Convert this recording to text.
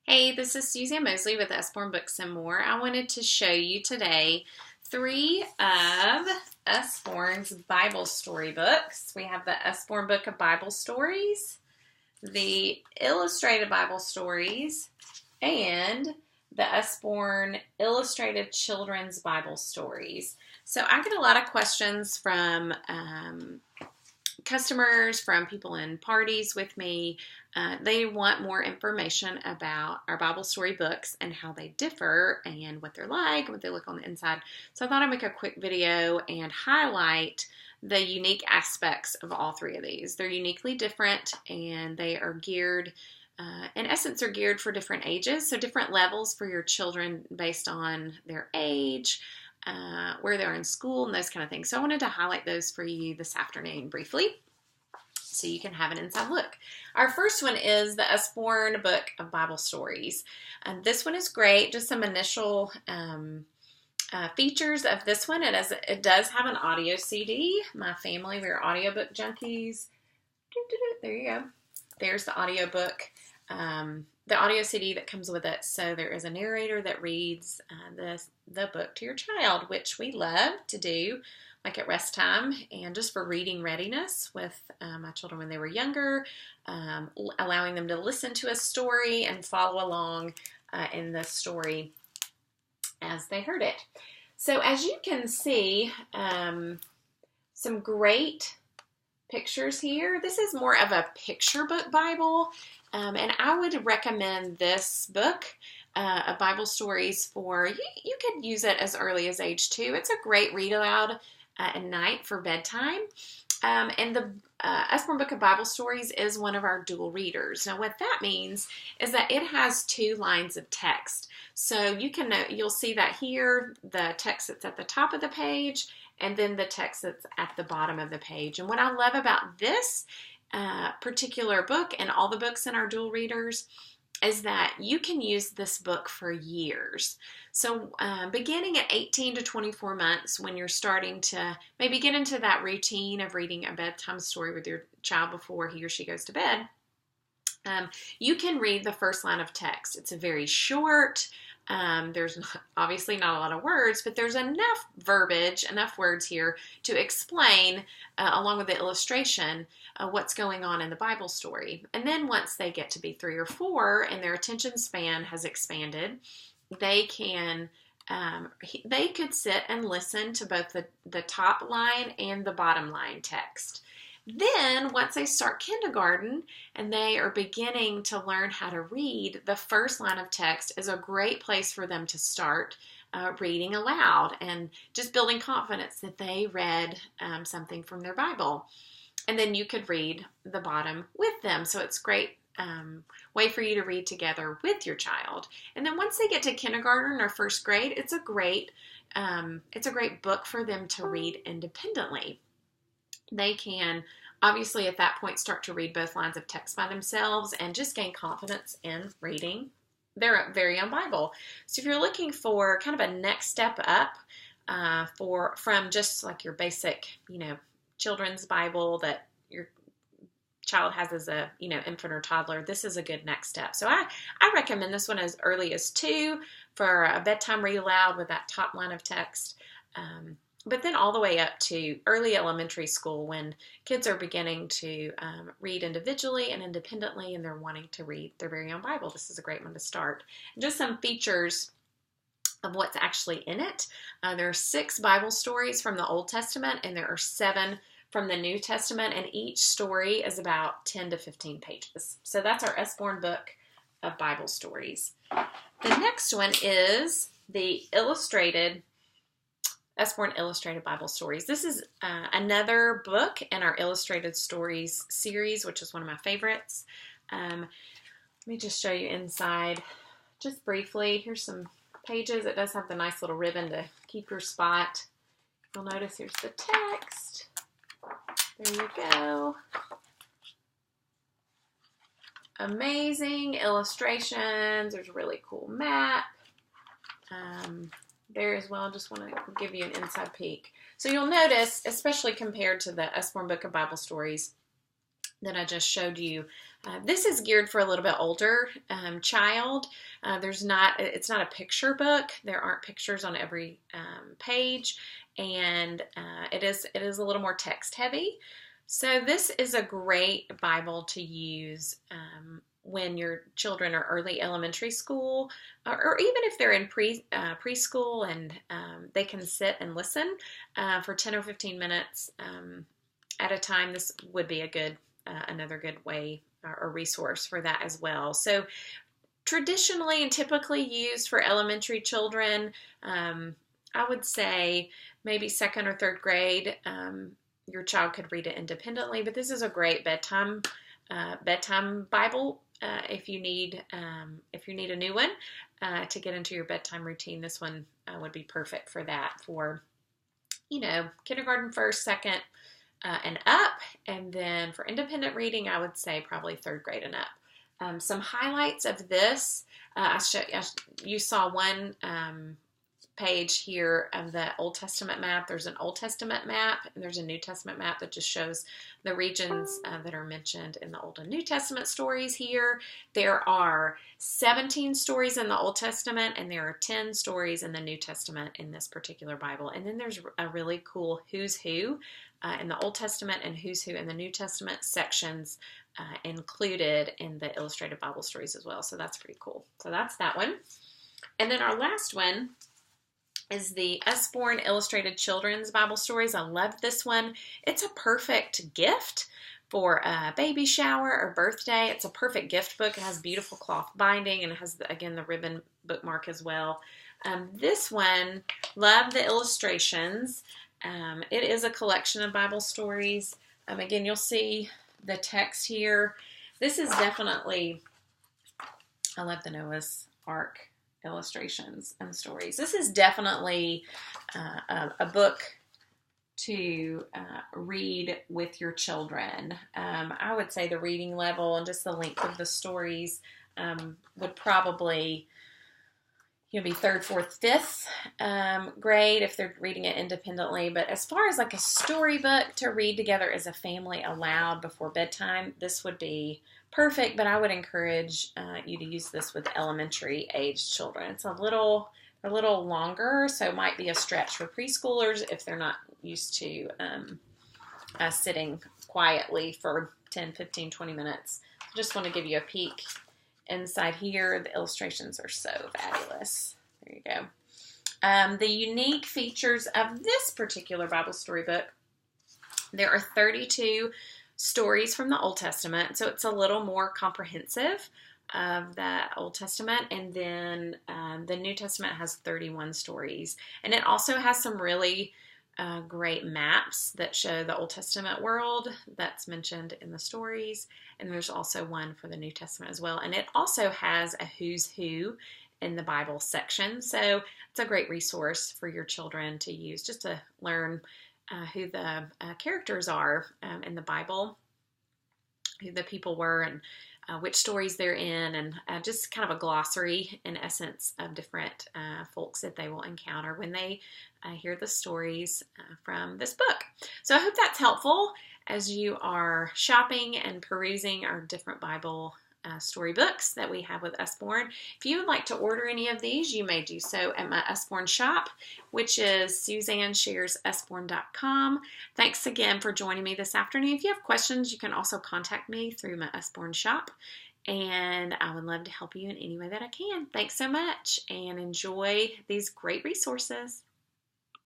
Hey, this is Suzanne Mosley with Usborne Books and More. I wanted to show you today three of Usborne's Bible story books. We have the Usborne Book of Bible Stories, the Illustrated Bible Stories, and the Usborne Illustrated Children's Bible Stories. So I get a lot of questions from customers, from people in parties with me. They want more information about our Bible story books and how they differ and what they're like, what they look on the inside. So I thought I'd make a quick video and highlight the unique aspects of all three of these. They're uniquely different and they are geared, in essence, are geared for different ages. So different levels for your children based on their age, where they're in school, and those kind of things. So I wanted to highlight those for you this afternoon briefly so you can have an inside look. Our first one is the Usborne Book of Bible Stories. This one is great. Just some initial features of this one. It does have an audio CD. My family, we're audiobook junkies. There you go. There's the audiobook. The audio CD that comes with it. So there is a narrator that reads the book to your child, which we love to do, like at rest time and just for reading readiness with my children when they were younger, allowing them to listen to a story and follow along in the story as they heard it. So as you can see, some great pictures here. This is more of a picture book Bible, and I would recommend this book of Bible stories for you could use it as early as age 2. It's a great read aloud at night for bedtime. And the Usborne Book of Bible Stories is one of our dual readers. Now what that means is that it has 2 lines of text. So you'll see that here, the text that's at the top of the page, and then the text that's at the bottom of the page. And what I love about this particular book and all the books in our dual readers is that you can use this book for years. So beginning at 18 to 24 months, when you're starting to maybe get into that routine of reading a bedtime story with your child before he or she goes to bed, you can read the first line of text. It's a very short. There's obviously not a lot of words, but there's enough verbiage, enough words here to explain, along with the illustration, what's going on in the Bible story. And then once they get to be 3 or 4 and their attention span has expanded, they could sit and listen to both the top line and the bottom line text. Then, once they start kindergarten and they are beginning to learn how to read, the first line of text is a great place for them to start reading aloud and just building confidence that they read something from their Bible. And then you could read the bottom with them. So it's a great way for you to read together with your child. And then once they get to kindergarten or first grade, it's a great book for them to read independently. They can obviously at that point start to read both lines of text by themselves and just gain confidence in reading their very own Bible. So if you're looking for kind of a next step up from just like your basic, children's Bible that your child has as a, infant or toddler, this is a good next step. So I recommend this one as early as 2 for a bedtime read aloud with that top line of text. But then all the way up to early elementary school when kids are beginning to read individually and independently and they're wanting to read their very own Bible. This is a great one to start. Just some features of what's actually in it. There are 6 Bible stories from the Old Testament and there are 7 from the New Testament, and each story is about 10 to 15 pages. So that's our Usborne Book of Bible Stories. The next one is the Usborne Illustrated Bible Stories. This is another book in our Illustrated Stories series, which is one of my favorites. Let me just show you inside just briefly. Here's some pages. It does have the nice little ribbon to keep your spot. You'll notice here's the text. There you go. Amazing illustrations. There's a really cool map. There as well. Just want to give you an inside peek. So you'll notice, especially compared to the Usborne Book of Bible Stories that I just showed you, This is geared for a little bit older child. It's not a picture book. There aren't pictures on every page, and it is a little more text heavy. So this is a great Bible to use when your children are early elementary school, or even if they're in preschool, and they can sit and listen for 10 or 15 minutes at a time. This would be another good way or resource for that as well. So traditionally and typically used for elementary children, I would say maybe second or third grade. Your child could read it independently, but this is a great bedtime Bible. If you need a new one to get into your bedtime routine, this one would be perfect for that. For kindergarten, first, second, and up, and then for independent reading, I would say probably third grade and up. Some highlights of this: you saw one page here of the Old Testament map. There's an Old Testament map and there's a New Testament map that just shows the regions that are mentioned in the Old and New Testament stories here. There are 17 stories in the Old Testament and there are 10 stories in the New Testament in this particular Bible. And then there's a really cool who's who in the Old Testament and who's who in the New Testament sections included in the illustrated Bible stories as well. So that's pretty cool. So that's that one. And then our last one is the Usborne Illustrated Children's Bible Stories. I love this one. It's a perfect gift for a baby shower or birthday. It's a perfect gift book. It has beautiful cloth binding and it has, again, the ribbon bookmark as well. This one, love the illustrations. It is a collection of Bible stories. Again, you'll see the text here. This is definitely, I love the Noah's Ark illustrations and stories. This is definitely a book to read with your children. I would say the reading level and just the length of the stories would probably be third, fourth, fifth grade if they're reading it independently. But as far as like a storybook to read together as a family aloud before bedtime, this would be perfect. But I would encourage you to use this with elementary aged children. It's a little longer, so it might be a stretch for preschoolers if they're not used to sitting quietly for 10, 15, 20 minutes. I just want to give you a peek inside here. The illustrations are so fabulous. There you go. The unique features of this particular Bible storybook: there are 32 stories from the Old Testament, so it's a little more comprehensive of the Old Testament, and then the New Testament has 31 stories, and it also has some really great maps that show the Old Testament world that's mentioned in the stories, and there's also one for the New Testament as well, and it also has a who's who in the Bible section, so it's a great resource for your children to use just to learn who the characters are in the Bible, who the people were, and which stories they're in, and just kind of a glossary, in essence, of different folks that they will encounter when they hear the stories from this book. So I hope that's helpful as you are shopping and perusing our different Bible storybooks that we have with Usborne. If you would like to order any of these, you may do so at my Usborne shop, which is SuzanneSharesUsborne.com. Thanks again for joining me this afternoon. If you have questions, you can also contact me through my Usborne shop, and I would love to help you in any way that I can. Thanks so much, and enjoy these great resources.